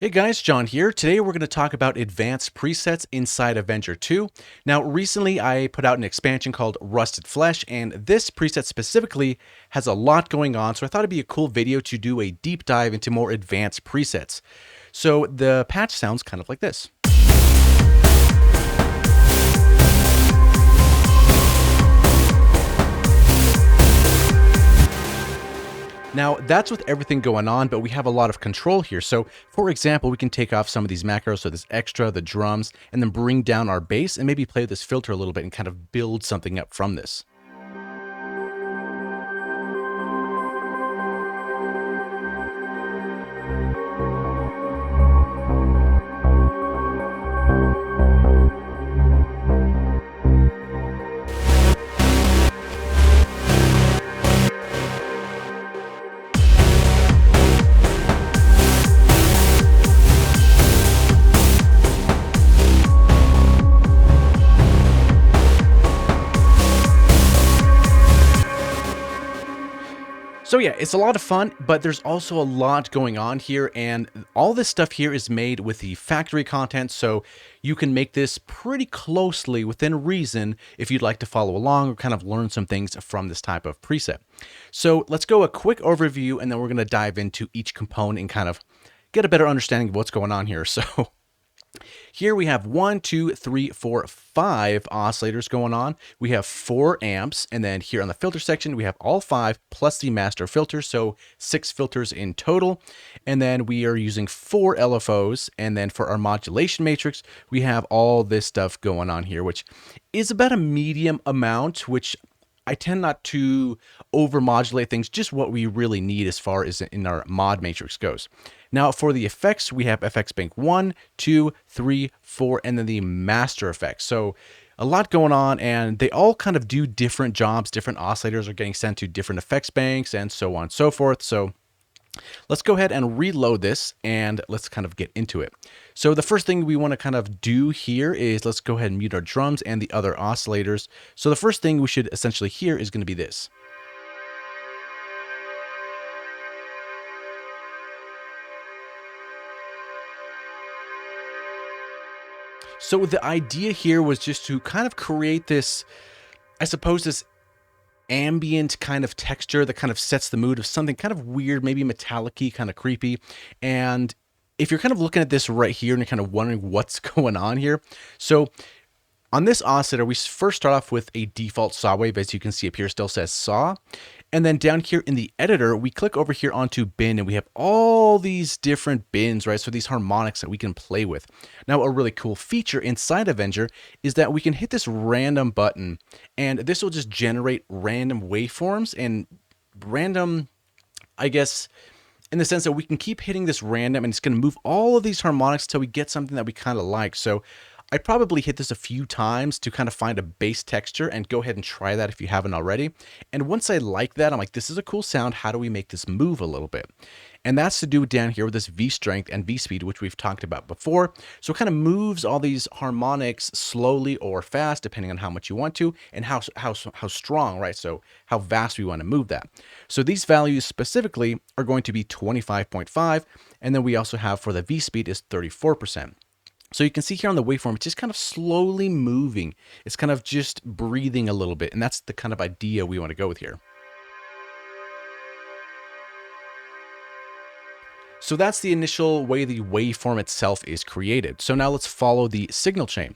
Hey guys, John here. Today we're going to talk about advanced presets inside Avenger 2. Now, recently I put out an expansion called Rusted Flesh, and this preset specifically has a lot going on, so I thought it'd be a cool video to do a deep dive into more advanced presets. So the patch sounds kind of like this. Now, that's with everything going on, but we have a lot of control here. So, for example, we can take off some of these macros, so this extra, the drums, and then bring down our bass and maybe play this filter a little bit and kind of build something up from this. So yeah, it's a lot of fun, but there's also a lot going on here, and all this stuff here is made with the factory content, so you can make this pretty closely within reason if you'd like to follow along or kind of learn some things from this type of preset. So let's go a quick overview, and then we're going to dive into each component and kind of get a better understanding of what's going on here. So here we have 1, 2, 3, 4, 5 oscillators going on. We have 4 amps, and then here on the filter section, we have all 5 plus the master filter, so 6 filters in total. And then we are using 4 LFOs, and then for our modulation matrix, we have all this stuff going on here, which is about a medium amount, which I tend not to over-modulate things, just what we really need as far as in our mod matrix goes. Now for the effects, we have FX Bank 1, 2, 3, 4, and then the master effects. So a lot going on, and they all kind of do different jobs. Different oscillators are getting sent to different effects banks and so on and so forth. So let's go ahead and reload this and let's kind of get into it. So the first thing we want to kind of do here is let's go ahead and mute our drums and the other oscillators. So the first thing we should essentially hear is going to be this. So the idea here was just to kind of create this, I suppose, this ambient kind of texture that kind of sets the mood of something kind of weird, maybe metallic-y, kind of creepy. And if you're kind of looking at this right here and you're kind of wondering what's going on here, so on this oscillator, we first start off with a default saw wave. As you can see up here, still says saw. And then down here in the editor, we click over here onto bin, and we have all these different bins, right? So these harmonics that we can play with. Now, a really cool feature inside Avenger is that we can hit this random button, and this will just generate random waveforms and random, I guess, in the sense that we can keep hitting this random, and it's going to move all of these harmonics till we get something that we kind of like. So I probably hit this a few times to kind of find a bass texture, and go ahead and try that if you haven't already. And once I like that, I'm like, this is a cool sound. How do we make this move a little bit? And that's to do down here with this V strength and V speed, which we've talked about before. So it kind of moves all these harmonics slowly or fast, depending on how much you want to and how strong, right? So how fast we want to move that. So these values specifically are going to be 25.5. And then we also have for the V speed is 34%. So you can see here on the waveform, it's just kind of slowly moving. It's kind of just breathing a little bit. And that's the kind of idea we want to go with here. So that's the initial way the waveform itself is created. So now let's follow the signal chain.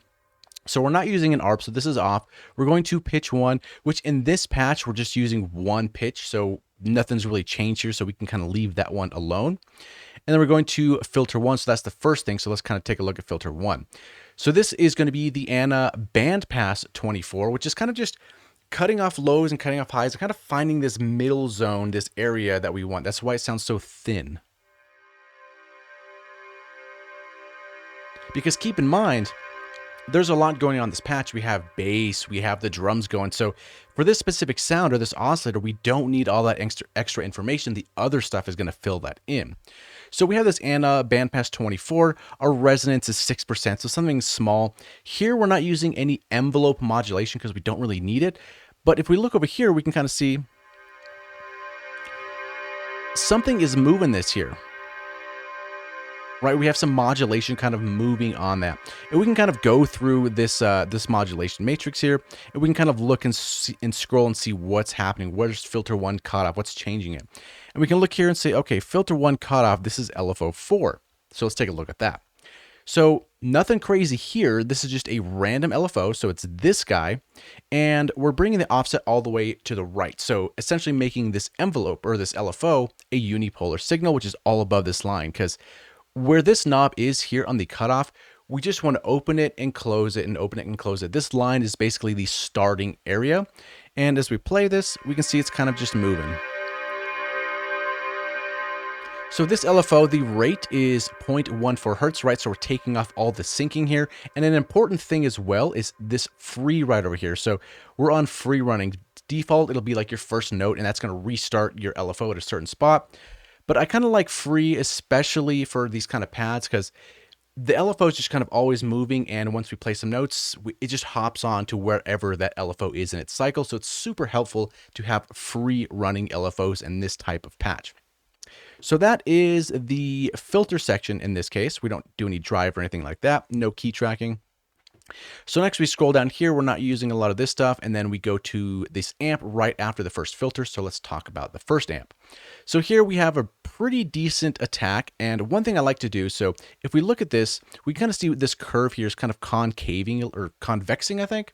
So we're not using an ARP, so this is off. We're going to pitch 1, which in this patch, we're just using 1 pitch. So nothing's really changed here, so we can kind of leave that one alone. And then we're going to filter 1, so that's the first thing. So let's kind of take a look at filter 1. So this is going to be the Anna bandpass 24, which is kind of just cutting off lows and cutting off highs, and kind of finding this middle zone, this area that we want. That's why it sounds so thin. Because keep in mind, there's a lot going on in this patch. We have bass, we have the drums going. So for this specific sound or this oscillator, we don't need all that extra information. The other stuff is going to fill that in. So we have this Anna bandpass 24. Our resonance is 6%, so something small. Here we're not using any envelope modulation because we don't really need it. But if we look over here, we can kind of see something is moving this here. right? We have some modulation kind of moving on that. And we can kind of go through this modulation matrix here, and we can kind of look and see, and scroll and see what's happening. Where's filter 1 cutoff? What's changing it? And we can look here and say, okay, filter 1 cutoff, this is LFO 4. So let's take a look at that. So nothing crazy here. This is just a random LFO. So it's this guy, and we're bringing the offset all the way to the right. So essentially making this envelope or this LFO a unipolar signal, which is all above this line, because where this knob is here on the cutoff, we just want to open it and close it and open it and close it. This line is basically the starting area. And as we play this, we can see it's kind of just moving. So this LFO, the rate is 0.14 hertz, right? So we're taking off all the syncing here. And an important thing as well is this free right over here. So we're on free running. Default, it'll be like your first note, and that's going to restart your LFO at a certain spot. But I kind of like free, especially for these kind of pads, because the LFO is just kind of always moving. And once we play some notes, it just hops on to wherever that LFO is in its cycle. So it's super helpful to have free running LFOs in this type of patch. So that is the filter section in this case. We don't do any drive or anything like that. No key tracking. So next we scroll down here. We're not using a lot of this stuff. And then we go to this amp right after the first filter. So let's talk about the first amp. So here we have a pretty decent attack. And one thing I like to do, so if we look at this, we kind of see this curve here is kind of concaving or convexing, I think.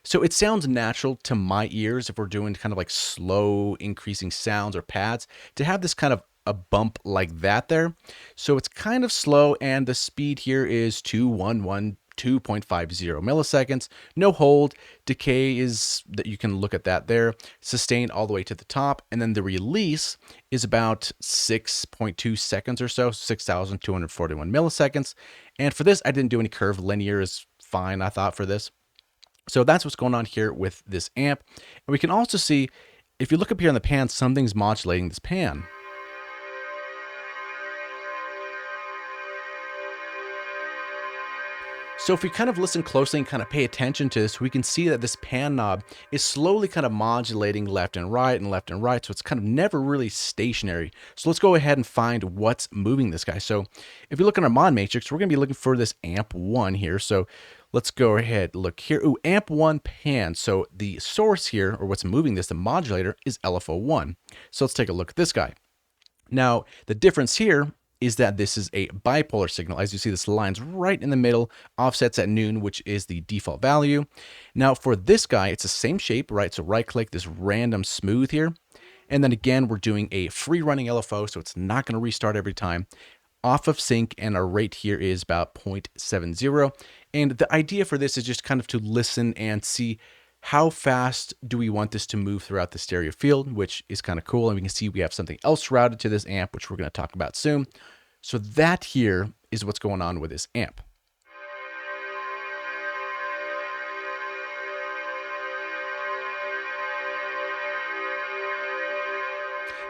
So it sounds natural to my ears if we're doing kind of like slow increasing sounds or pads to have this kind of a bump like that there. So it's kind of slow, and the speed here is 2112.50 milliseconds. No hold. Decay is that you can look at that there. Sustained all the way to the top, and then the release is about 6.2 seconds or so, 6,241 milliseconds. And for this, I didn't do any curve. Linear is fine, I thought, for this. So that's what's going on here with this amp. And we can also see, if you look up here on the pan, something's modulating this pan. So if we kind of listen closely and kind of pay attention to this, we can see that this pan knob is slowly kind of modulating left and right and left and right. So it's kind of never really stationary. So let's go ahead and find what's moving this guy. So if you look in our mod matrix, we're going to be looking for this amp 1 here. So let's go ahead, look here. Ooh, amp 1 pan. So the source here, or what's moving this, the modulator, is LFO 1. So let's take a look at this guy. Now, the difference here is that this is a bipolar signal. As you see, this line's right in the middle, offsets at noon, which is the default value. Now for this guy, it's the same shape, right? So right click this random smooth here. And then again, we're doing a free running LFO, so it's not going to restart every time. Off of sync, and our rate here is about 0.70. And the idea for this is just kind of to listen and see how fast do we want this to move throughout the stereo field, which is kind of cool. And we can see we have something else routed to this amp, which we're going to talk about soon. So that here is what's going on with this amp.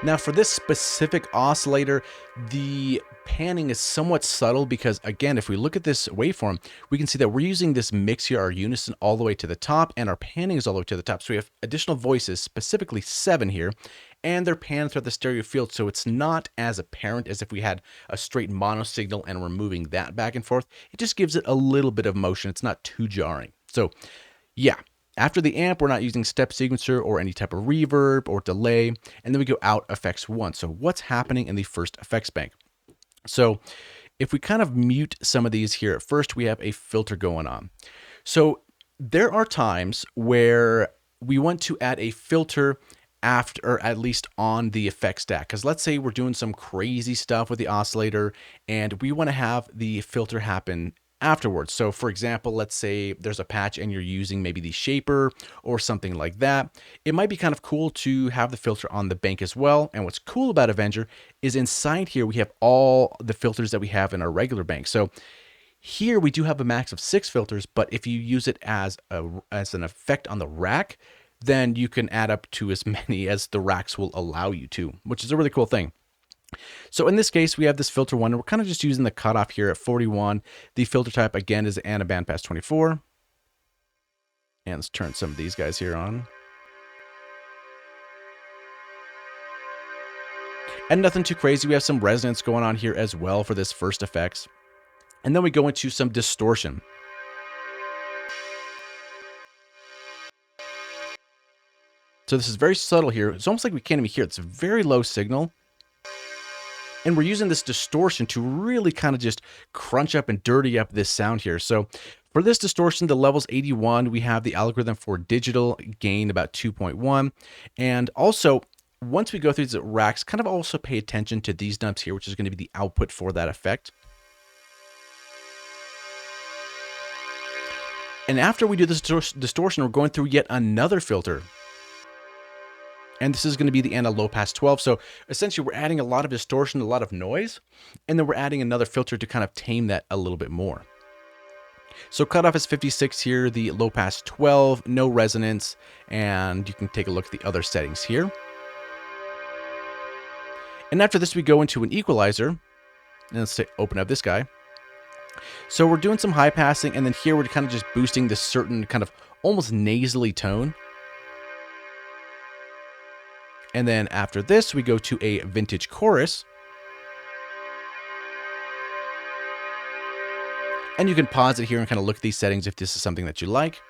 Now for this specific oscillator, the panning is somewhat subtle because, again, if we look at this waveform, we can see that we're using this mix here, our unison, all the way to the top, and our panning is all the way to the top. So we have additional voices, specifically 7 here, and they're panned throughout the stereo field, so it's not as apparent as if we had a straight mono signal and we're moving that back and forth. It just gives it a little bit of motion. It's not too jarring. So yeah. After the amp, we're not using step sequencer or any type of reverb or delay. And then we go out effects 1. So what's happening in the first effects bank? So if we kind of mute some of these here at first, we have a filter going on. So there are times where we want to add a filter after, or at least on the effect stack. Because let's say we're doing some crazy stuff with the oscillator and we want to have the filter happen afterwards. So for example, let's say there's a patch and you're using maybe the shaper or something like that. It might be kind of cool to have the filter on the bank as well. And what's cool about Avenger is inside here, we have all the filters that we have in our regular bank. So here we do have a max of 6 filters, but if you use it as an effect on the rack, then you can add up to as many as the racks will allow you to, which is a really cool thing. So in this case, we have this filter 1, and we're kind of just using the cutoff here at 41. The filter type, again, is and a bandpass 24. And let's turn some of these guys here on. And nothing too crazy. We have some resonance going on here as well for this first effects. And then we go into some distortion. So this is very subtle here. It's almost like we can't even hear it. It's a very low signal. And we're using this distortion to really kind of just crunch up and dirty up this sound here. So for this distortion, the level's 81. We have the algorithm for digital gain about 2.1. And also, once we go through these racks, kind of also pay attention to these knobs here, which is going to be the output for that effect. And after we do this distortion, we're going through yet another filter. And this is going to be the end of low pass 12. So essentially, we're adding a lot of distortion, a lot of noise, and then we're adding another filter to kind of tame that a little bit more. So cutoff is 56 here, the low pass 12, no resonance, and you can take a look at the other settings here. And after this, we go into an equalizer. And let's open up this guy. So we're doing some high passing, and then here we're kind of just boosting this certain kind of almost nasally tone. And then after this, we go to a vintage chorus. And you can pause it here and kind of look at these settings if this is something that you like.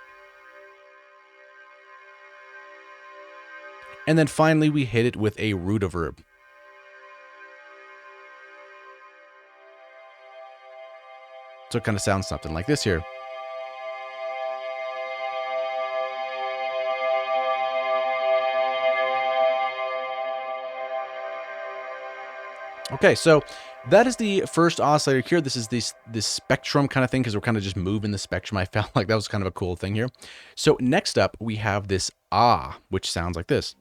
And then finally, we hit it with a root-a-verb. So it kind of sounds something like this here. Okay, so that is the first oscillator here. This is this spectrum kind of thing, because we're kind of just moving the spectrum. I felt like that was kind of a cool thing here. So next up, we have this ah, which sounds like this.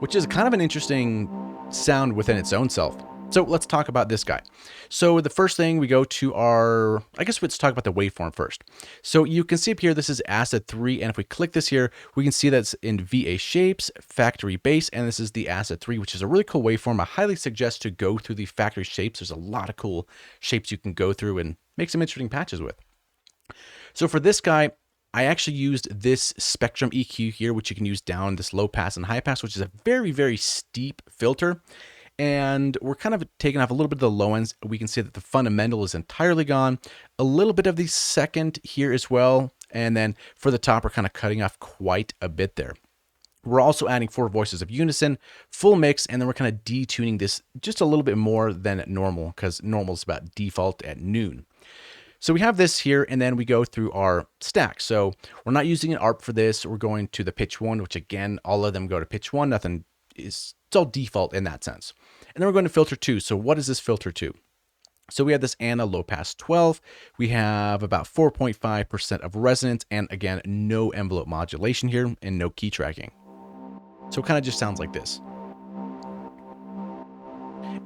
Which is kind of an interesting sound within its own self. So let's talk about this guy. So the first thing, we go to our, I guess let's talk about the waveform first. So you can see up here, this is Acid 3. And if we click this here, we can see that's in VA shapes, factory base, and this is the Acid 3, which is a really cool waveform. I highly suggest to go through the factory shapes. There's a lot of cool shapes you can go through and make some interesting patches with. So for this guy, I actually used this spectrum EQ here, which you can use down this low pass and high pass, which is a very, very steep filter. And we're kind of taking off a little bit of the low ends. We can see that the fundamental is entirely gone. A little bit of the second here as well. And then for the top, we're kind of cutting off quite a bit there. We're also adding 4 voices of unison, full mix, and then we're kind of detuning this just a little bit more than normal, because normal is about default at noon. So we have this here, and then we go through our stack. So we're not using an ARP for this. We're going to the pitch 1, which again, all of them go to pitch 1. Nothing is, it's all default in that sense. And then we're going to filter 2. So what is this filter 2? So we have this Anna low pass 12. We have about 4.5% of resonance, and again, no envelope modulation here and no key tracking. So it kind of just sounds like this.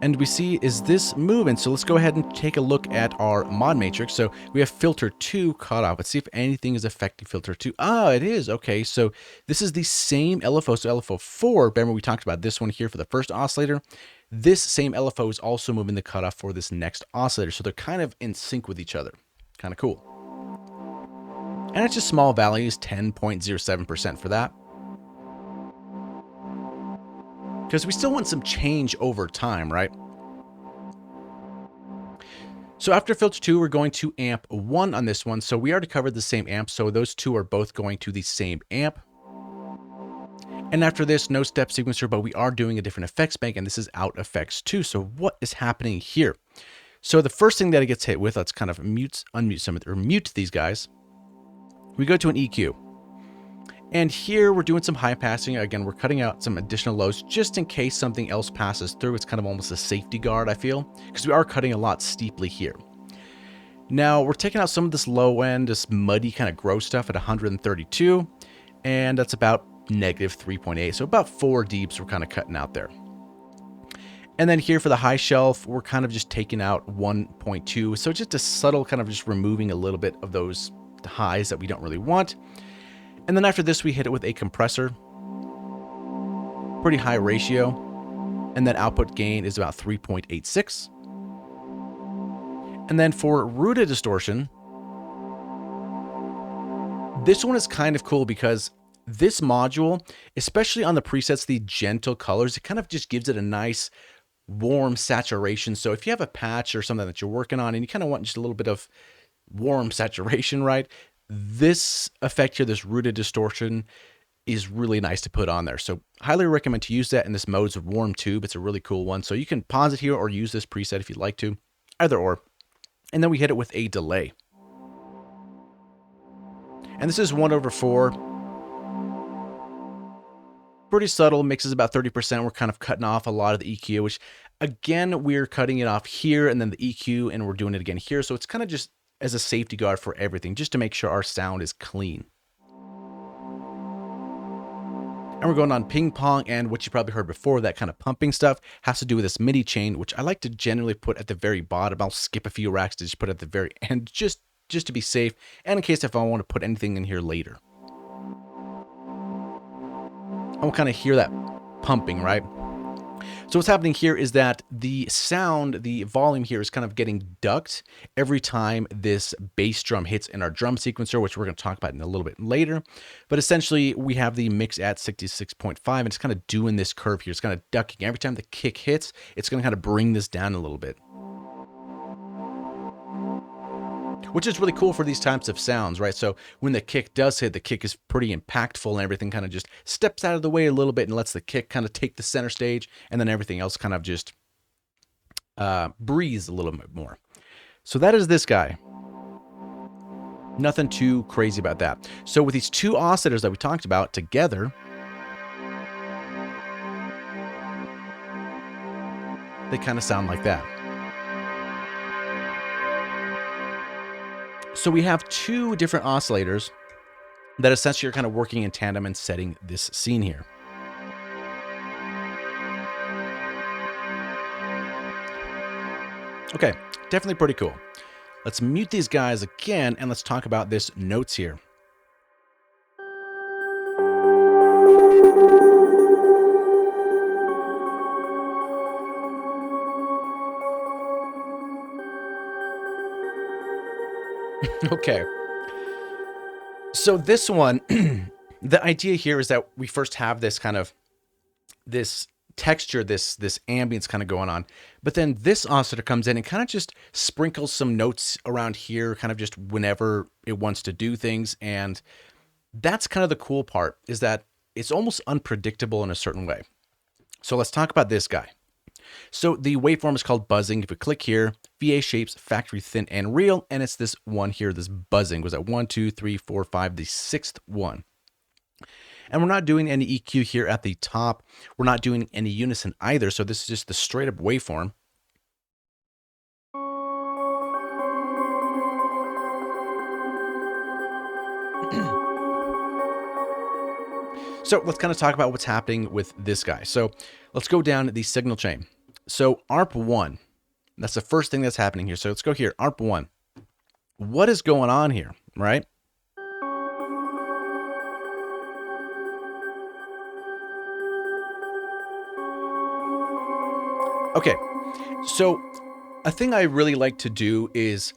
And we see, is this moving? So let's go ahead and take a look at our mod matrix. So we have filter 2 cut off. Let's see if anything is affecting filter 2. Ah, it is. Okay, so this is the same LFO. So LFO 4, remember we talked about this one here for the first oscillator. This same LFO is also moving the cutoff for this next oscillator. So they're kind of in sync with each other. Kind of cool. And it's just small values, 10.07% for that. Because we still want some change over time, right? So after filter 2, we're going to amp 1 on this one. So we already covered the same amp, so those two are both going to the same amp. And after this, no step sequencer, but we are doing a different effects bank, and this is out effects 2. So what is happening here? So the first thing that it gets hit with, let's kind of unmute some of or mute these guys. We go to an EQ. And here we're doing some high passing. Again, we're cutting out some additional lows just in case something else passes through. It's kind of almost a safety guard, I feel, because we are cutting a lot steeply here. Now we're taking out some of this low end, this muddy kind of gross stuff at 132, and that's about negative 3.8. So about 4 dBs we're kind of cutting out there. And then here for the high shelf, we're kind of just taking out 1.2. So just a subtle kind of just removing a little bit of those highs that we don't really want. And then after this, we hit it with a compressor. Pretty high ratio. And then output gain is about 3.86. And then for rooted distortion, this one is kind of cool because This module, especially on the presets, the gentle colors, it kind of just gives it a nice warm saturation. So if you have a patch or something that you're working on and you kind of want just a little bit of warm saturation, right? This effect here, this rooted distortion, is really nice to put on there. So highly recommend to use that in this mode's warm tube. It's a really cool one. So you can pause it here or use this preset if you'd like to, either or. And then we hit it with a delay. And this is 1/4. Pretty subtle, mixes about 30%. We're kind of cutting off a lot of the EQ, which again, we're cutting it off here and then the EQ, and we're doing it again here. So it's kind of just as a safety guard for everything, just to make sure our sound is clean. And we're going on ping pong, and what you probably heard before, that kind of pumping stuff, has to do with this MIDI chain, which I like to generally put at the very bottom. I'll skip a few racks to just put at the very end, just to be safe, and in case if I want to put anything in here later. And we'll kind of hear that pumping, right? So what's happening here is that the sound, the volume here is kind of getting ducked every time this bass drum hits in our drum sequencer, which we're going to talk about in a little bit later. But essentially, we have the mix at 66.5, and it's kind of doing this curve here. It's kind of ducking. Every time the kick hits, it's going to kind of bring this down a little bit, which is really cool for these types of sounds, right? So when the kick does hit, the kick is pretty impactful and everything kind of just steps out of the way a little bit and lets the kick kind of take the center stage, and then everything else kind of just breathes a little bit more. So that is this guy. Nothing too crazy about that. So with these two oscillators that we talked about together, they kind of sound like that. So we have two different oscillators that essentially are kind of working in tandem and setting this scene here. Okay, definitely pretty cool. Let's mute these guys again and let's talk about this notes here. Okay. So this one, the idea here is that we first have this kind of, this texture, this ambience kind of going on, but then this oscillator comes in and kind of just sprinkles some notes around here, kind of just whenever it wants to do things. And that's kind of the cool part, is that it's almost unpredictable in a certain way. So let's talk about this guy. So the waveform is called buzzing. If we click here, VA shapes, factory, thin, and real, and it's this one here, this buzzing. Was that 1, 2, 3, 4, 5, the sixth one. And we're not doing any EQ here at the top. We're not doing any unison either. So this is just the straight up waveform. So let's kind of talk about what's happening with this guy. So let's go down the signal chain. So ARP1, that's the first thing that's happening here. So let's go here, ARP1. What is going on here, right? Okay, so a thing I really like to do is,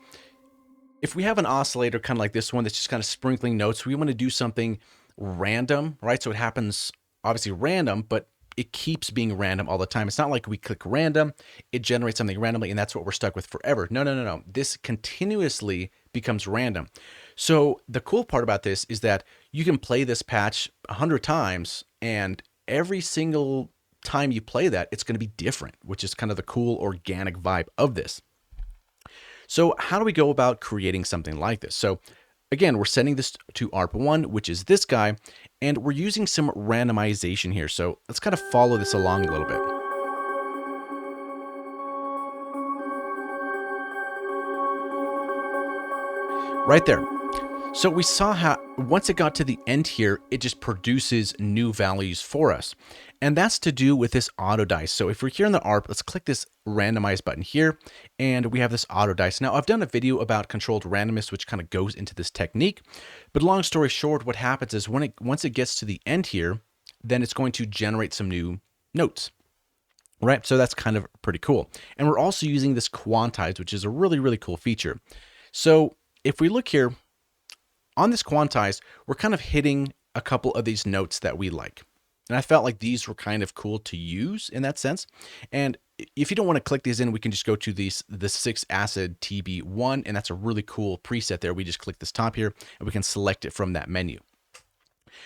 if we have an oscillator kind of like this one that's just kind of sprinkling notes, we want to do something random, right? So it happens obviously random, but it keeps being random all the time. It's not like we click random, it generates something randomly, and that's what we're stuck with forever. No. This continuously becomes random. So the cool part about this is that you can play this patch 100 times, and every single time you play that, it's going to be different, which is kind of the cool organic vibe of this. So how do we go about creating something like this? So again, we're sending this to ARP1, which is this guy, and we're using some randomization here. So let's kind of follow this along a little bit. Right there. So we saw how once it got to the end here, it just produces new values for us. And that's to do with this auto dice. So if we're here in the ARP, let's click this randomize button here, and we have this auto dice. Now I've done a video about controlled randomness, which kind of goes into this technique, but long story short, what happens is once it gets to the end here, then it's going to generate some new notes, right? So that's kind of pretty cool. And we're also using this quantize, which is a really, really cool feature. So if we look here, on this quantize, we're kind of hitting a couple of these notes that we like. And I felt like these were kind of cool to use in that sense. And if you don't want to click these in, we can just go to the 6-acid TB1, and that's a really cool preset there. We just click this top here, and we can select it from that menu.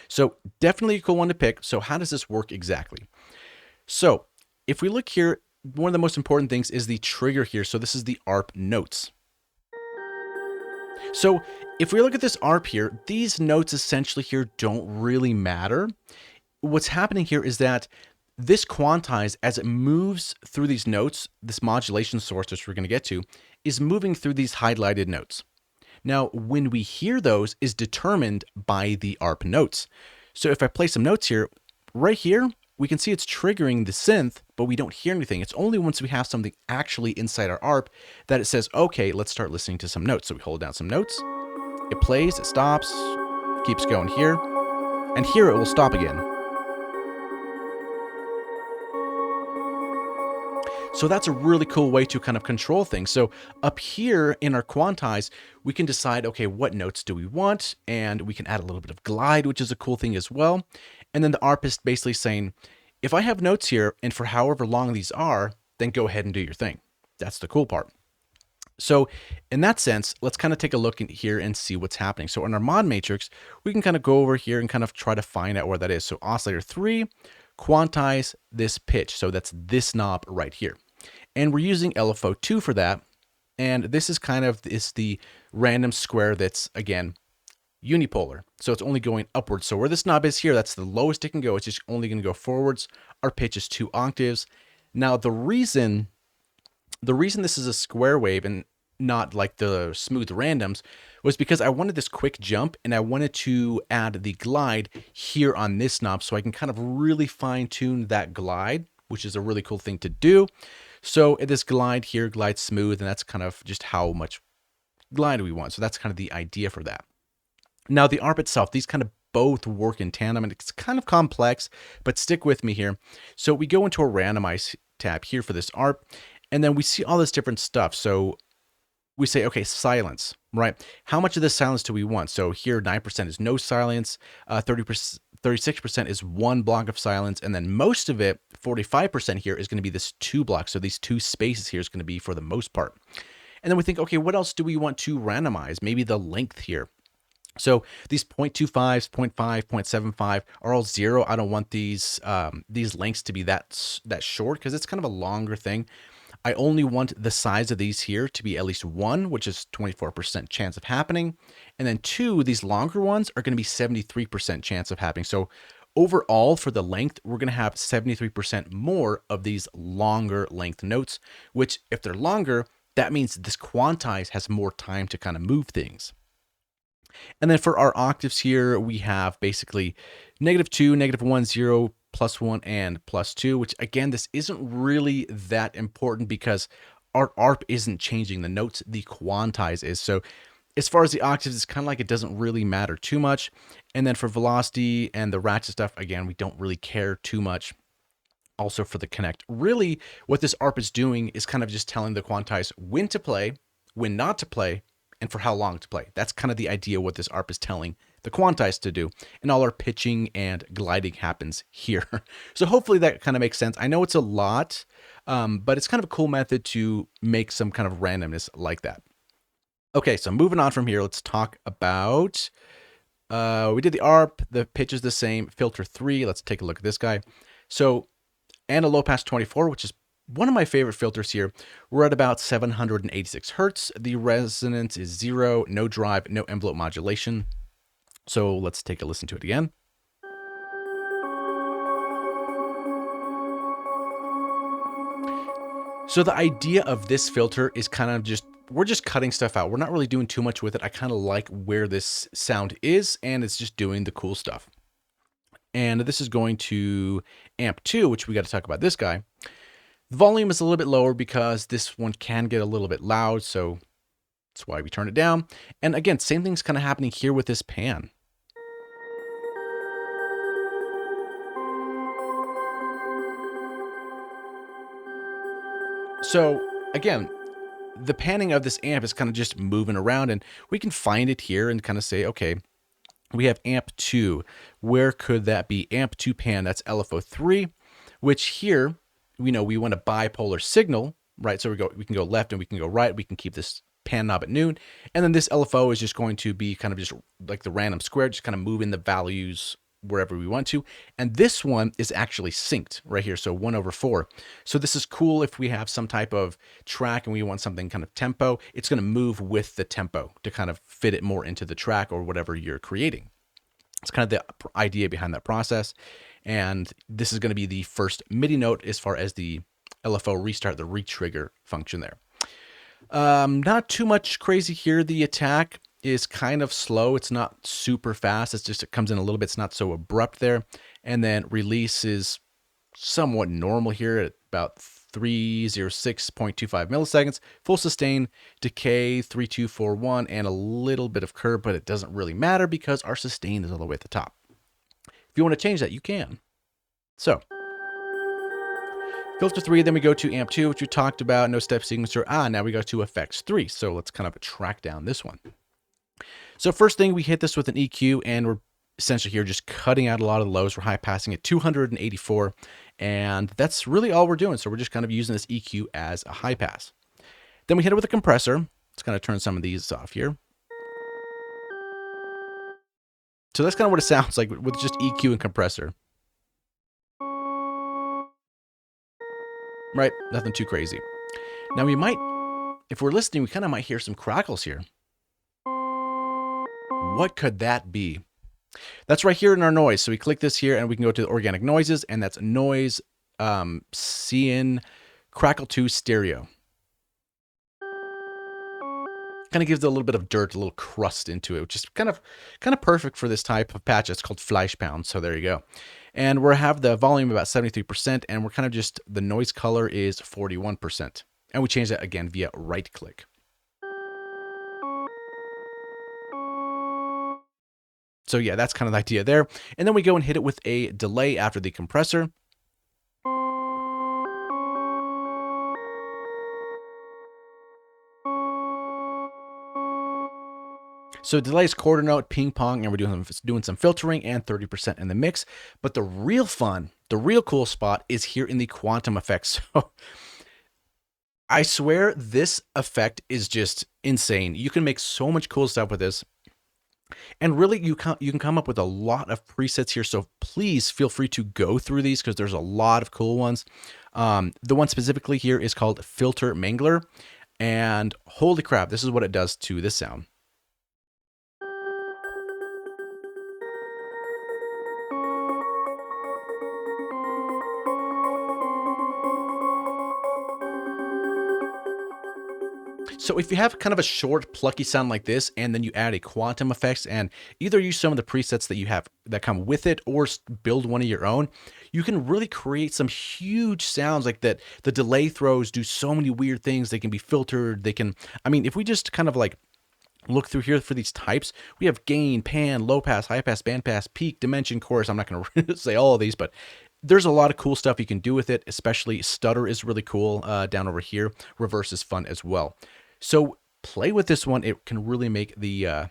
So definitely a cool one to pick. So how does this work exactly? So if we look here, one of the most important things is the trigger here. So this is the ARP notes. So if we look at this ARP here, these notes essentially here don't really matter. What's happening here is that this quantize, as it moves through these notes, this modulation source, which we're going to get to, is moving through these highlighted notes. Now, when we hear those is determined by the ARP notes. So if I play some notes here, right here, we can see it's triggering the synth, but we don't hear anything. It's only once we have something actually inside our ARP that it says, okay, let's start listening to some notes. So we hold down some notes, it plays, it stops, keeps going here, and here it will stop again. So that's a really cool way to kind of control things. So up here in our quantize, we can decide, okay, what notes do we want? And we can add a little bit of glide, which is a cool thing as well. And then the ARP is basically saying, if I have notes here and for however long these are, then go ahead and do your thing. That's the cool part. So in that sense, let's kind of take a look in here and see what's happening. So in our mod matrix, we can kind of go over here and kind of try to find out where that is. So oscillator 3, quantize this pitch. So that's this knob right here. And we're using LFO2 for that. And this is kind of the random square that's, again, unipolar. So it's only going upwards. So where this knob is here, that's the lowest it can go. It's just only going to go forwards. Our pitch is 2 octaves. Now, the reason this is a square wave and not like the smooth randoms was because I wanted this quick jump and I wanted to add the glide here on this knob so I can kind of really fine tune that glide, which is a really cool thing to do. So this glide here, glide smooth, and that's kind of just how much glide we want. So that's kind of the idea for that. Now the ARP itself, these kind of both work in tandem, and it's kind of complex, but stick with me here. So we go into a randomize tab here for this ARP, and then we see all this different stuff. So we say, okay, silence, right? How much of this silence do we want? So here, 9% is no silence, 36% is 1 block of silence, and then most of it, 45% here, is going to be this 2 blocks. So these 2 spaces here is going to be for the most part. And then we think, okay, what else do we want to randomize? Maybe the length here. So these 0.25s, 0.5, 0.75 are all 0. I don't want these lengths to be that short because it's kind of a longer thing. I only want the size of these here to be at least 1, which is 24% chance of happening. And then 2, these longer ones are going to be 73% chance of happening. So overall for the length, we're going to have 73% more of these longer length notes, which if they're longer, that means this quantize has more time to kind of move things. And then for our octaves here, we have basically -2, -1, 0, +1, and +2, which again, this isn't really that important because our ARP isn't changing the notes, the quantize is. So as far as the octaves, it's kind of like it doesn't really matter too much. And then for velocity and the ratchet stuff, again, we don't really care too much. Also for the connect, really what this ARP is doing is kind of just telling the quantize when to play, when not to play, and for how long to play. That's kind of the idea what this ARP is telling the quantize to do. And all our pitching and gliding happens here. So hopefully that kind of makes sense. I know it's a lot, but it's kind of a cool method to make some kind of randomness like that. Okay, so moving on from here, let's talk about, we did the ARP, the pitch is the same, filter 3, let's take a look at this guy. So, and a low pass 24, which is one of my favorite filters here. We're at about 786 Hertz. The resonance is 0, no drive, no envelope modulation. So let's take a listen to it again. So the idea of this filter is kind of just, we're just cutting stuff out. We're not really doing too much with it. I kind of like where this sound is, and it's just doing the cool stuff. And this is going to amp 2, which we got to talk about this guy. The volume is a little bit lower because this one can get a little bit loud, so that's why we turn it down. And again, same thing's kind of happening here with this pan. So again, the panning of this amp is kind of just moving around, and we can find it here and kind of say, okay, we have amp 2. Where could that be? Amp 2 pan, that's LFO 3, which here, we know we want a bipolar signal, right? So we can go left and we can go right. We can keep this pan knob at noon. And then this LFO is just going to be kind of just like the random square, just kind of moving the values wherever we want to. And this one is actually synced right here. So 1/4. So this is cool if we have some type of track and we want something kind of tempo, it's going to move with the tempo to kind of fit it more into the track or whatever you're creating. It's kind of the idea behind that process. And this is going to be the first MIDI note as far as the LFO restart, the retrigger function there. Not too much crazy here. The attack is kind of slow. It's not super fast. It comes in a little bit. It's not so abrupt there. And then release is somewhat normal here at about 306.25 milliseconds. Full sustain, decay 3241, and a little bit of curve, but it doesn't really matter because our sustain is all the way at the top. If you want to change that, you can. So filter 3, then we go to amp 2, which we talked about, no step signature. Now we go to effects 3. So let's kind of track down this one. So first thing, we hit this with an EQ, and we're essentially here just cutting out a lot of the lows. We're high passing at 284, and that's really all we're doing. So we're just kind of using this EQ as a high pass. Then we hit it with a compressor. Let's kind of turn some of these off here. So that's kind of what it sounds like with just EQ and compressor. Right, nothing too crazy. Now we might, if we're listening, we kind of might hear some crackles here. What could that be? That's right here in our noise. So we click this here and we can go to the organic noises, and that's noise, CN Crackle 2 stereo. Kind of gives it a little bit of dirt, a little crust into it, which is kind of perfect for this type of patch. It's called Flash Pound. So there you go. And we have the volume about 73%, and we're kind of just, the noise color is 41%. And we change that again via right click. So yeah, that's kind of the idea there. And then we go and hit it with a delay after the compressor. So delay is quarter note, ping pong, and we're doing some filtering and 30% in the mix. But the real fun, the real cool spot is here in the quantum effects. So I swear this effect is just insane. You can make so much cool stuff with this. And really, you can come up with a lot of presets here. So please feel free to go through these because there's a lot of cool ones. The one specifically here is called Filter Mangler. And holy crap, this is what it does to this sound. So if you have kind of a short, plucky sound like this, and then you add a quantum effects and either use some of the presets that you have that come with it or build one of your own, you can really create some huge sounds like that. The delay throws do so many weird things. They can be filtered. They can, I mean, if we just kind of like look through here for these types, we have gain, pan, low pass, high pass, band pass, peak, dimension, chorus. I'm not going to say all of these, but there's a lot of cool stuff you can do with it, especially stutter is really cool down over here. Reverse is fun as well. So play with this one. It can really make the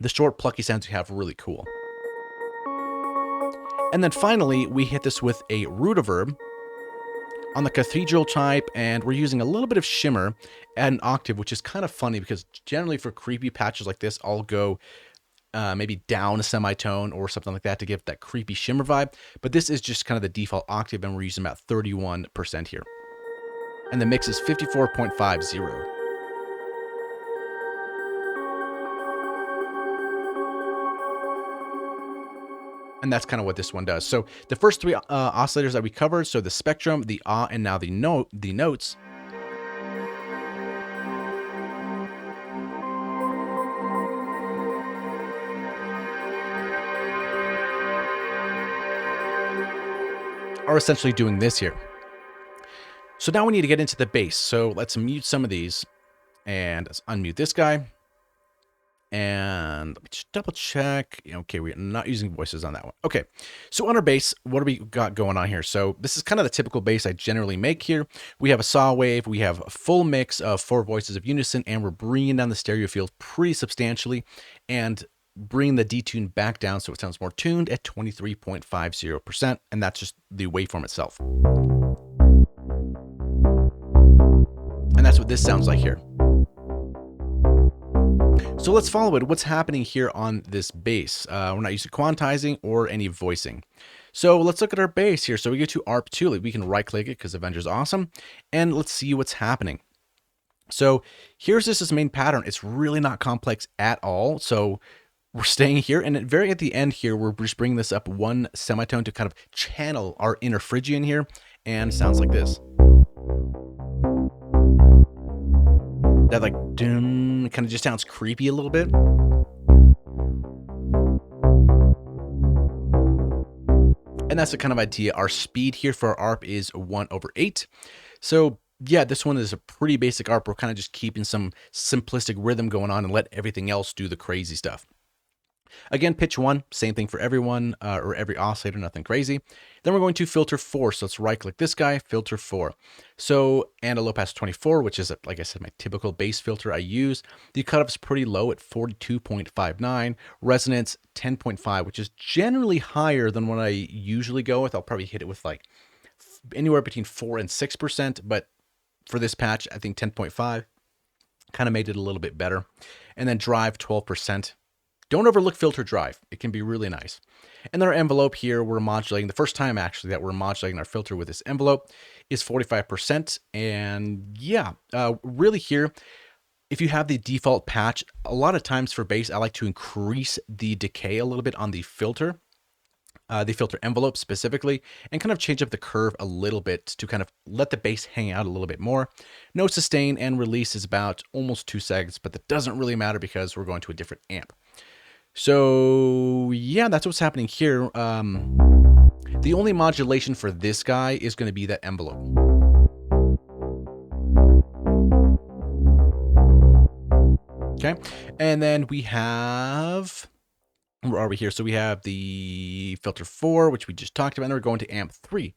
short plucky sounds you have really cool. And then finally, we hit this with a root-averb on the cathedral type, and we're using a little bit of shimmer at an octave, which is kind of funny because generally for creepy patches like this, I'll go maybe down a semitone or something like that to give that creepy shimmer vibe. But this is just kind of the default octave, and we're using about 31% here. And the mix is 54.50. And that's kind of what this one does. So the first three oscillators that we covered, so the spectrum, the and now the notes. Are essentially doing this here. So now we need to get into the bass. So let's mute some of these and let's unmute this guy. And let me just double check. Okay, we're not using voices on that one. Okay, so on our bass, what do we got going on here? So this is kind of the typical bass I generally make here. We have a saw wave, we have a full mix of 4 voices of unison, and we're bringing down the stereo field pretty substantially. And bring the detune back down so it sounds more tuned at 23.50%, and that's just the waveform itself. And that's what this sounds like here. So let's follow it. What's happening here on this bass? We're not using quantizing or any voicing. So let's look at our bass here. So we go to ARP2. We can right click it because Avenger's awesome. And let's see what's happening. So here's this main pattern. It's really not complex at all. So we're staying here, and at the end here, we're just bringing this up one semitone to kind of channel our inner Phrygian here, and it sounds like this. That like doom, it kind of just sounds creepy a little bit. And that's the kind of idea. Our speed here for our ARP is 1/8. So yeah, this one is a pretty basic ARP. We're kind of just keeping some simplistic rhythm going on and let everything else do the crazy stuff. Again, pitch 1, same thing for everyone, or every oscillator, nothing crazy. Then we're going to filter 4. So let's right click this guy, filter 4. So, and a low pass 24, which is, like I said, my typical bass filter I use. The cutoff is pretty low at 42.59, resonance 10.5, which is generally higher than what I usually go with. I'll probably hit it with like anywhere between 4 and 6%, but for this patch, I think 10.5 kind of made it a little bit better. And then drive 12%. Don't overlook filter drive. It can be really nice. And then our envelope here, we're modulating. The first time actually that we're modulating our filter with this envelope is 45%. And yeah, really here, if you have the default patch, a lot of times for bass, I like to increase the decay a little bit on the filter envelope specifically, and kind of change up the curve a little bit to kind of let the bass hang out a little bit more. No sustain and release is about almost 2 seconds, but that doesn't really matter because we're going to a different amp. So yeah, that's what's happening here. The only modulation for this guy is going to be that envelope. Okay, and then we have, where are we here? So we have the filter 4, which we just talked about, and we're going to amp 3.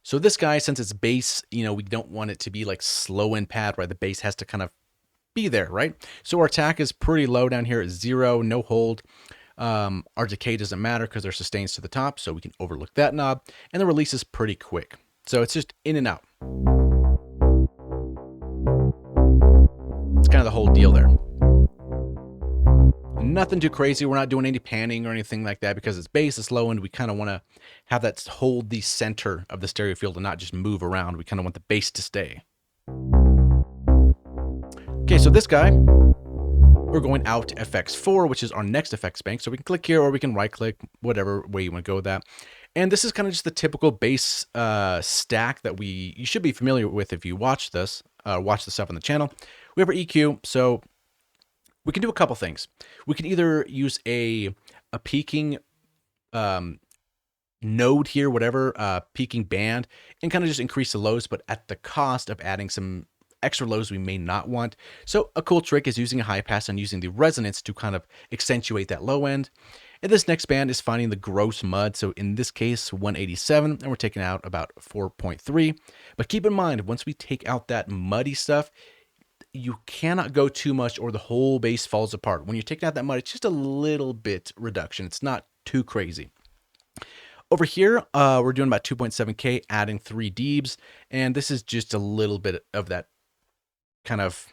So this guy, since it's bass, you know, we don't want it to be like slow in pad, right? The bass has to kind of be there, right? So our attack is pretty low down here at 0, no hold. Our decay doesn't matter because there's sustains to the top, so we can overlook that knob. And the release is pretty quick. So it's just in and out. It's kind of the whole deal there. Nothing too crazy. We're not doing any panning or anything like that because it's bass, it's low end. We kind of want to have that hold the center of the stereo field and not just move around. We kind of want the bass to stay. Okay, so this guy, we're going out to FX4, which is our next effects bank. So we can click here or we can right click, whatever way you want to go with that. And this is kind of just the typical bass stack that you should be familiar with if you watch this stuff on the channel. We have our EQ, so we can do a couple things. We can either use a peaking node here, whatever, peaking band, and kind of just increase the lows, but at the cost of adding some extra lows we may not want. So a cool trick is using a high pass and using the resonance to kind of accentuate that low end. And this next band is finding the gross mud. So in this case, 187, and we're taking out about 4.3. But keep in mind, once we take out that muddy stuff, you cannot go too much or the whole bass falls apart. When you're taking out that mud, it's just a little bit reduction. It's not too crazy. Over here, we're doing about 2.7K, adding 3 dBs, and this is just a little bit of that kind of,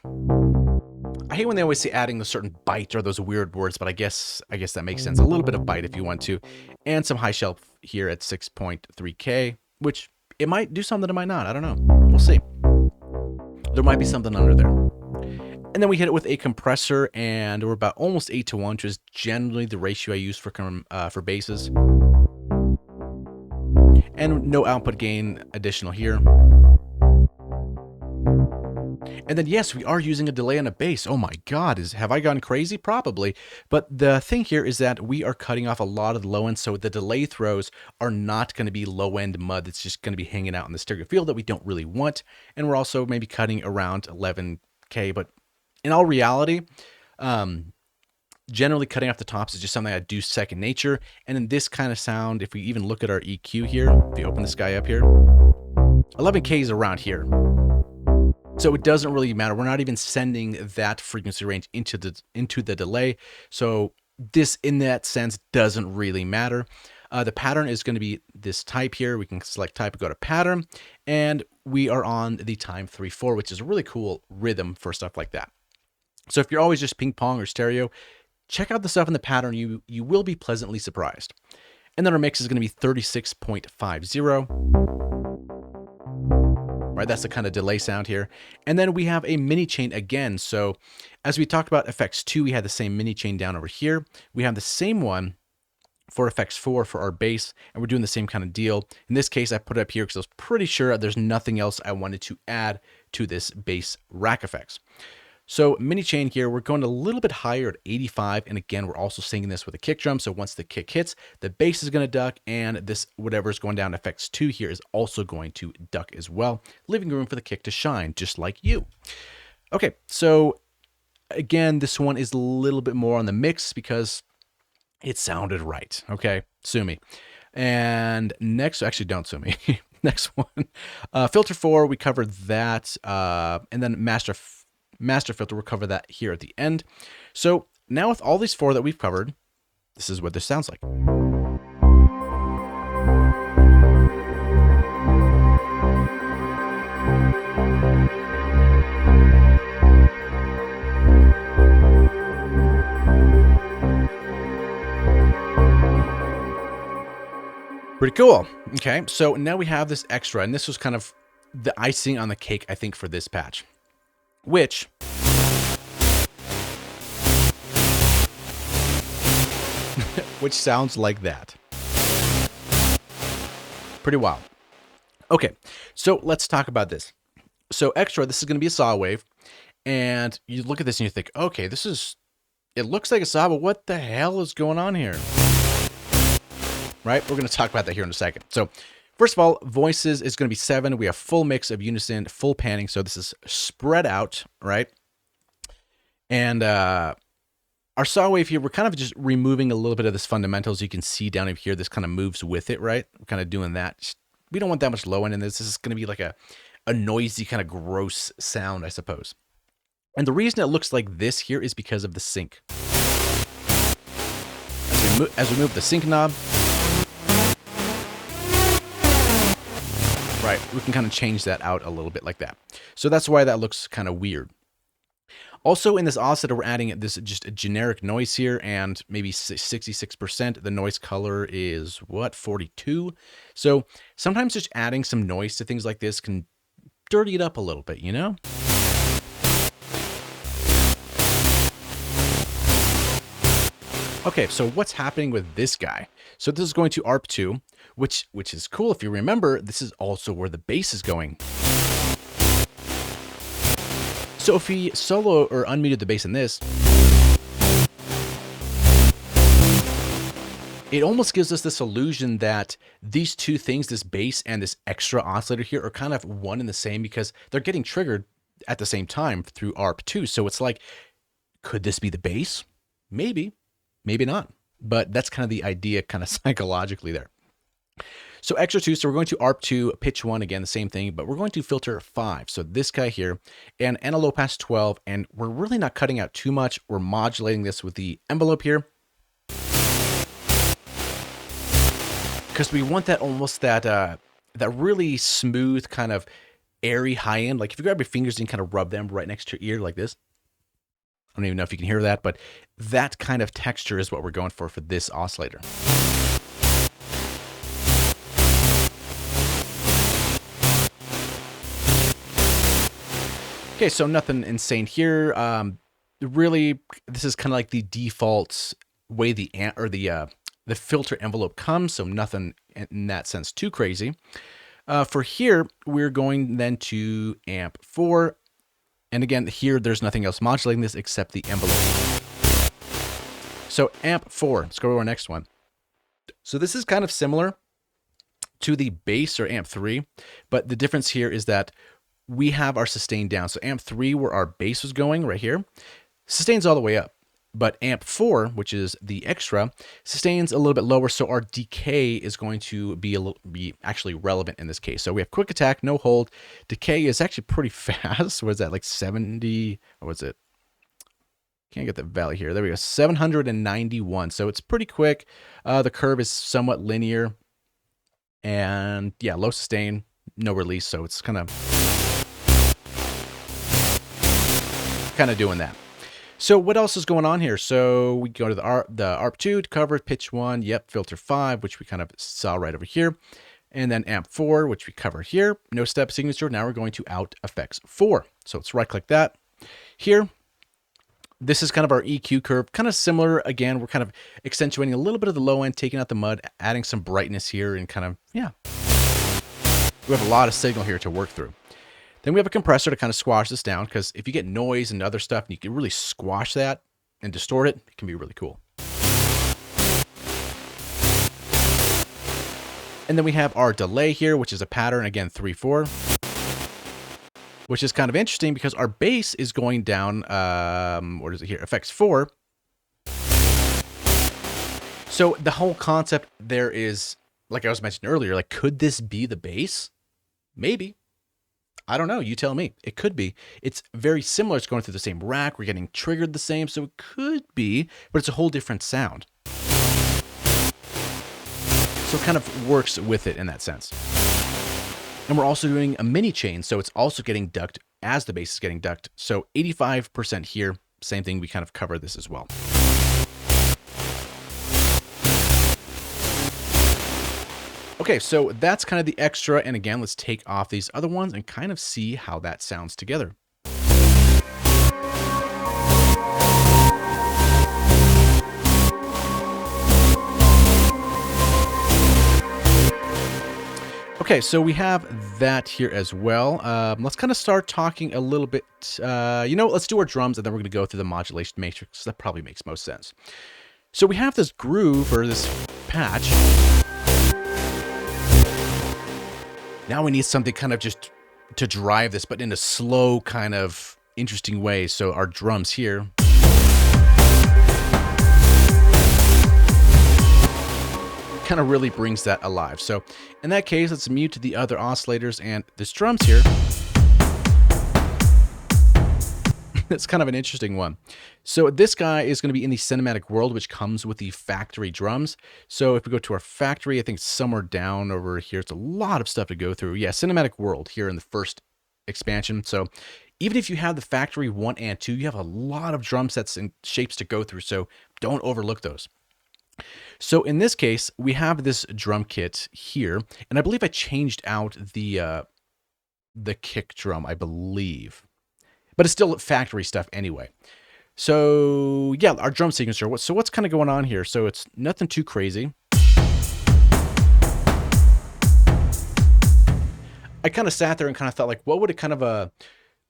I hate when they always say adding a certain bite or those weird words, but I guess that makes sense. A little bit of bite if you want to, and some high shelf here at 6.3K, which it might do something, it might not. I don't know. We'll see. There might be something under there. And then we hit it with a compressor, and we're about almost 8:1, which is generally the ratio I use for basses. And no output gain additional here. And then, yes, we are using a delay on a bass. Oh my God, have I gone crazy? Probably. But the thing here is that we are cutting off a lot of the low end, so the delay throws are not going to be low end mud. It's just going to be hanging out in the stereo field that we don't really want. And we're also maybe cutting around 11K. But in all reality, generally cutting off the tops is just something I do second nature. And in this kind of sound, if we even look at our EQ here, if you open this guy up here, 11K is around here. So it doesn't really matter. We're not even sending that frequency range into the delay. So this, in that sense, doesn't really matter. The pattern is going to be this type here. We can select type and go to pattern, and we are on the time 3/4, which is a really cool rhythm for stuff like that. So if you're always just ping pong or stereo, check out the stuff in the pattern. You will be pleasantly surprised. And then our mix is going to be 36.50. Right, that's the kind of delay sound here. And then we have a mini chain again. So as we talked about effects 2, we had the same mini chain down over here. We have the same one for effects 4 for our bass, and we're doing the same kind of deal. In this case, I put it up here because I was pretty sure there's nothing else I wanted to add to this bass rack effects. So mini chain here, we're going a little bit higher at 85, and again, we're also singing this with a kick drum. So once the kick hits, the bass is going to duck, and this whatever's going down effects 2 here is also going to duck as well, leaving room for the kick to shine, just like you. Okay, so again, this one is a little bit more on the mix because it sounded right. Okay, sue me. And next, actually, don't sue me. Next one, filter 4, we covered that, and then master filter, we'll cover that here at the end. So now with all these 4 that we've covered, this is what this sounds like. Pretty cool. Okay, so now we have this extra, and this was kind of the icing on the cake, I think, for this patch, which sounds like that. Pretty wild. Okay, so let's talk about this. So extra, this is going to be a saw wave, and you look at this and you think, okay, it looks like a saw, but what the hell is going on here? Right? We're going to talk about that here in a second. So first of all, voices is going to be 7. We have full mix of unison, full panning. So this is spread out, right? And our saw wave here, we're kind of just removing a little bit of this fundamentals. You can see down here, this kind of moves with it, right? We're kind of doing that. We don't want that much low end in this. This is going to be like a noisy, kind of gross sound, I suppose. And the reason it looks like this here is because of the sync. As we move the sync knob, right, we can kind of change that out a little bit like that. So that's why that looks kind of weird. Also in this oscillator, we're adding this just a generic noise here, and maybe 66%. The noise color is what, 42? So sometimes just adding some noise to things like this can dirty it up a little bit, you know? Okay, so what's happening with this guy? So this is going to ARP2, which is cool. If you remember, this is also where the bass is going. So if we solo or unmuted the bass in this, it almost gives us this illusion that these two things, this bass and this extra oscillator here, are kind of one and the same because they're getting triggered at the same time through ARP2. So it's like, could this be the bass? Maybe, maybe not. But that's kind of the idea kind of psychologically there. So extra 2, so we're going to ARP2, pitch 1, again, the same thing, but we're going to filter 5. So this guy here, and a low pass 12, and we're really not cutting out too much. We're modulating this with the envelope here. Because we want that almost that really smooth kind of airy high end. Like if you grab your fingers and kind of rub them right next to your ear like this. I don't even know if you can hear that, but that kind of texture is what we're going for this oscillator. Okay, so nothing insane here. Really, this is kind of like the default way the filter envelope comes, so nothing in that sense too crazy. For here, we're going then to amp 4. And again, here, there's nothing else modulating this except the envelope. So amp 4, let's go to our next one. So this is kind of similar to the bass or amp 3, but the difference here is that we have our sustain down. So amp 3, where our bass was going right here, sustains all the way up. But amp 4, which is the extra, sustains a little bit lower, so our decay is going to be actually relevant in this case. So we have quick attack, no hold. Decay is actually pretty fast. What is that, like 70? Or was it? Can't get the value here. There we go, 791. So it's pretty quick. The curve is somewhat linear. And yeah, low sustain, no release. So it's kind of doing that. So what else is going on here? So we go to the ARP2 cover, pitch 1, yep, filter 5, which we kind of saw right over here. And then amp 4, which we cover here. No step signature. Now we're going to out effects 4. So let's right click that. Here, this is kind of our EQ curve, kind of similar. Again, we're kind of accentuating a little bit of the low end, taking out the mud, adding some brightness here, and kind of, yeah. We have a lot of signal here to work through. Then we have a compressor to kind of squash this down, because if you get noise and other stuff, and you can really squash that and distort it, it can be really cool. And then we have our delay here, which is a pattern, again, 3/4, which is kind of interesting because our bass is going down, what is it here, effects 4. So the whole concept there is, like I was mentioning earlier, like, could this be the bass? Maybe. I don't know. You tell me. It could be. It's very similar. It's going through the same rack. We're getting triggered the same. So it could be, but it's a whole different sound. So it kind of works with it in that sense. And we're also doing a mini chain. So it's also getting ducked as the bass is getting ducked. So 85% here. Same thing. We kind of cover this as well. Okay, so that's kind of the extra, and again, let's take off these other ones and kind of see how that sounds together. Okay, so we have that here as well. Let's kind of start talking a little bit, let's do our drums, and then we're going to go through the modulation matrix. That probably makes most sense. So we have this groove, or this patch. Now we need something kind of just to drive this, but in a slow kind of interesting way. So our drums here. Kind of really brings that alive. So in that case, let's mute the other oscillators and this drums here. It's kind of an interesting one. So this guy is going to be in the cinematic world, which comes with the factory drums. So if we go to our factory, I think somewhere down over here, it's a lot of stuff to go through. Yeah, cinematic world here in the first expansion. So even if you have the factory 1 and 2, you have a lot of drum sets and shapes to go through. So don't overlook those. So in this case, we have this drum kit here, and I believe I changed out the kick drum, I believe. But it's still factory stuff anyway. So yeah, our drum signature. So what's kind of going on here? So it's nothing too crazy. I kind of sat there and kind of thought, like, what would it kind of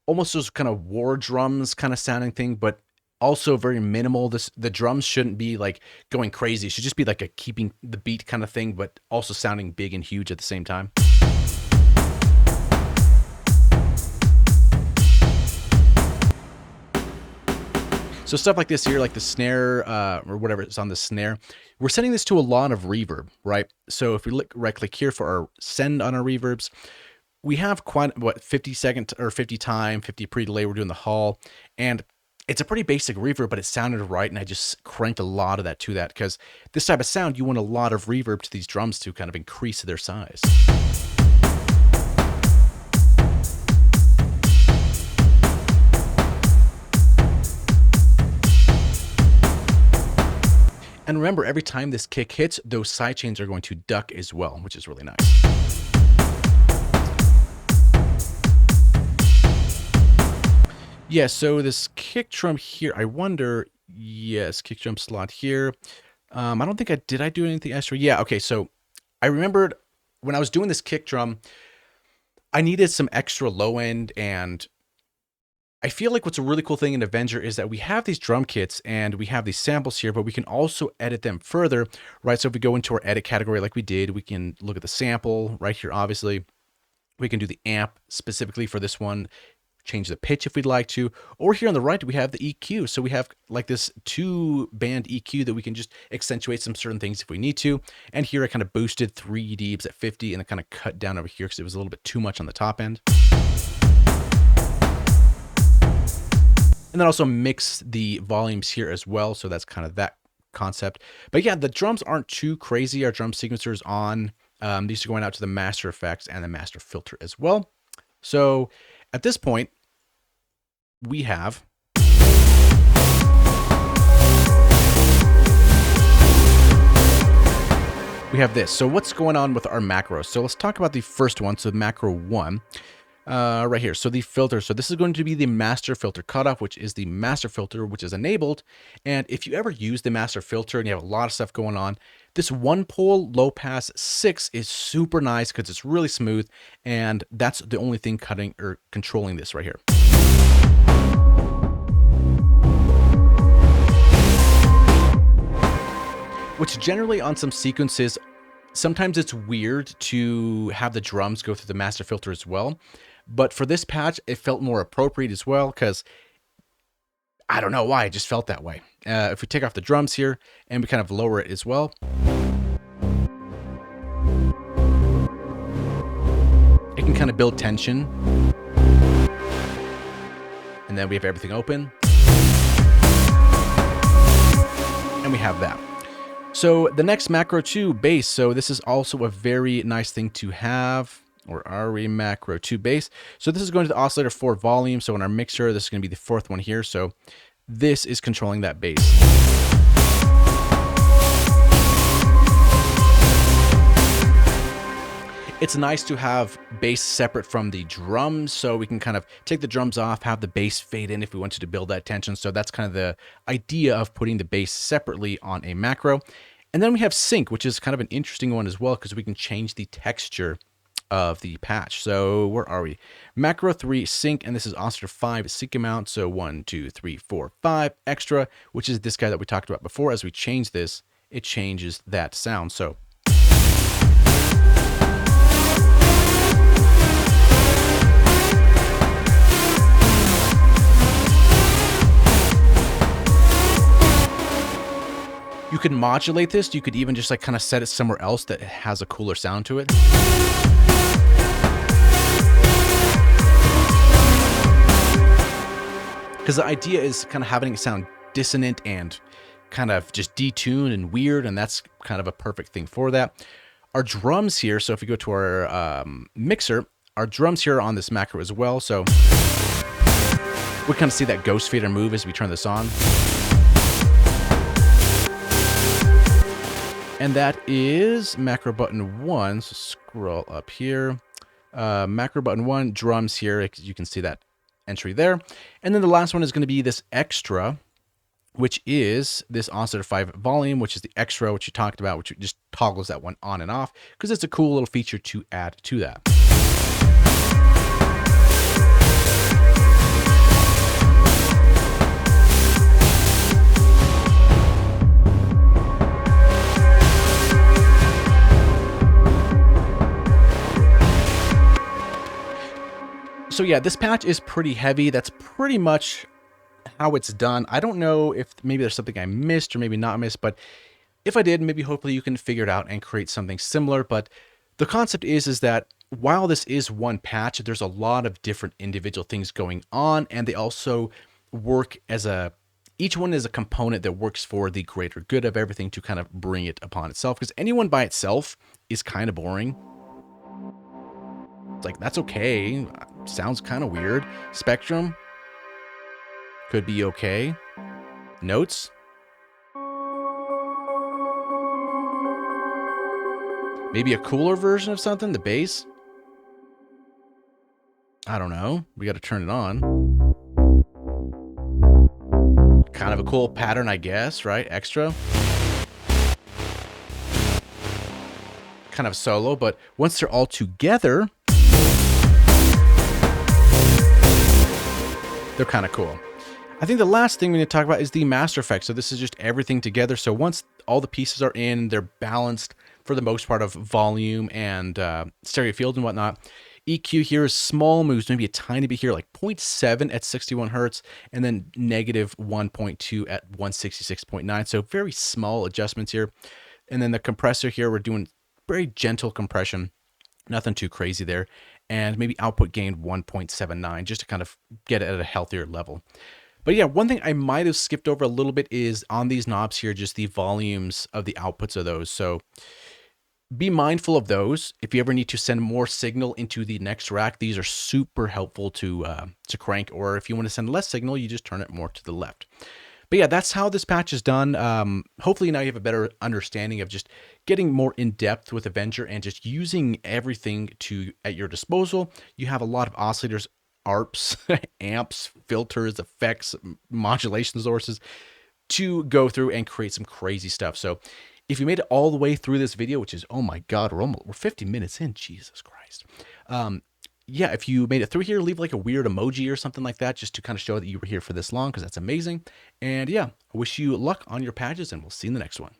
almost those kind of war drums kind of sounding thing, but also very minimal. The drums shouldn't be like going crazy. It should just be like a keeping the beat kind of thing, but also sounding big and huge at the same time. So stuff like this here, like the snare or whatever is on the snare, we're sending this to a lot of reverb, right? So if we right click here for our send on our reverbs, we have quite, 50 second or 50 time, 50 pre-delay. We're doing the hall, and it's a pretty basic reverb, but it sounded right. And I just cranked a lot of that to that, because this type of sound, you want a lot of reverb to these drums to kind of increase their size. And remember, every time this kick hits, those sidechains are going to duck as well, which is really nice. Yeah, so this kick drum here, I wonder, yes, kick drum slot here. I don't think did I do anything extra? Yeah, okay, so I remembered when I was doing this kick drum, I needed some extra low end, and I feel like what's a really cool thing in Avenger is that we have these drum kits and we have these samples here, but we can also edit them further, right? So if we go into our edit category like we did, we can look at the sample right here, obviously. We can do the amp specifically for this one, change the pitch if we'd like to, or here on the right, we have the EQ. So we have like this 2-band EQ that we can just accentuate some certain things if we need to. And here I kind of boosted 3 dBs at 50 and then kind of cut down over here because it was a little bit too much on the top end. And And then also mix the volumes here as well. So that's kind of that concept. But yeah, the drums aren't too crazy. Our drum sequencers on. These are going out to the master effects and the master filter as well. So at this point, we have this. So what's going on with our macros? So let's talk about the first one. So macro 1. Right here. So the filter. So this is going to be the master filter cutoff, which is the master filter, which is enabled. And if you ever use the master filter and you have a lot of stuff going on, this one pole low pass 6 is super nice because it's really smooth. And that's the only thing cutting or controlling this right here. Which generally on some sequences, sometimes it's weird to have the drums go through the master filter as well. But for this patch, it felt more appropriate as well because I don't know why, it just felt that way. If we take off the drums here and we kind of lower it as well, it can kind of build tension. And then we have everything open. And we have that. So the next macro 2, bass. So this is also a very nice thing to have. Or are we macro 2 bass? So this is going to the oscillator 4 volume. So in our mixer, this is going to be the fourth one here. So this is controlling that bass. It's nice to have bass separate from the drums, so we can kind of take the drums off, have the bass fade in if we wanted to build that tension. So that's kind of the idea of putting the bass separately on a macro. And then we have sync, which is kind of an interesting one as well, because we can change the texture of the patch. So where are we? Macro 3 sync, and this is oscillator 5 sync amount. So 1, 2, 3, 4, 5 extra, which is this guy that we talked about before. As we change this, it changes that sound. So you could modulate this. You could even just like kind of set it somewhere else that has a cooler sound to it. Because the idea is kind of having it sound dissonant and kind of just detuned and weird, and that's kind of a perfect thing for that. Our drums here, so if we go to our mixer, our drums here are on this macro as well, so we kind of see that ghost fader move as we turn this on. And that is macro button 1, so scroll up here. Macro button 1, drums here, you can see that entry there. And then the last one is going to be this extra, which is this oscillator 5 volume, which is the extra, which you talked about, which just toggles that one on and off, because it's a cool little feature to add to that. So yeah, this patch is pretty heavy. That's pretty much how it's done. I don't know if maybe there's something I missed or maybe not missed, but if I did, maybe hopefully you can figure it out and create something similar. But the concept is that while this is one patch, there's a lot of different individual things going on, and they also work as each one is a component that works for the greater good of everything to kind of bring it upon itself. Because anyone by itself is kind of boring. It's like, that's okay. Sounds kind of weird. Spectrum could be okay. Notes. Maybe a cooler version of something, the bass. I don't know. We got to turn it on. Kind of a cool pattern, I guess, right? Extra. Kind of solo, but once they're all together, they're kind of cool. I think the last thing we need to talk about is the master effects. So this is just everything together. So once all the pieces are in, they're balanced for the most part of volume and stereo field and whatnot. EQ here is small moves, maybe a tiny bit here, like 0.7 at 61 hertz, and then negative 1.2 at 166.9. So very small adjustments here. And then the compressor here, we're doing very gentle compression, nothing too crazy there. And maybe output gain 1.79 just to kind of get it at a healthier level. But yeah, one thing I might have skipped over a little bit is on these knobs here, just the volumes of the outputs of those. So be mindful of those. If you ever need to send more signal into the next rack, these are super helpful to crank. Or if you want to send less signal, you just turn it more to the left. But yeah, that's how this patch is done. Hopefully now you have a better understanding of just getting more in depth with Avenger and just using everything at your disposal. You have a lot of oscillators, ARPs, amps, filters, effects, modulation sources to go through and create some crazy stuff. So if you made it all the way through this video, which is, oh my God, we're 50 minutes in, Jesus Christ. Yeah, if you made it through here, leave like a weird emoji or something like that, just to kind of show that you were here for this long, because that's amazing. And yeah, I wish you luck on your patches, and we'll see you in the next one.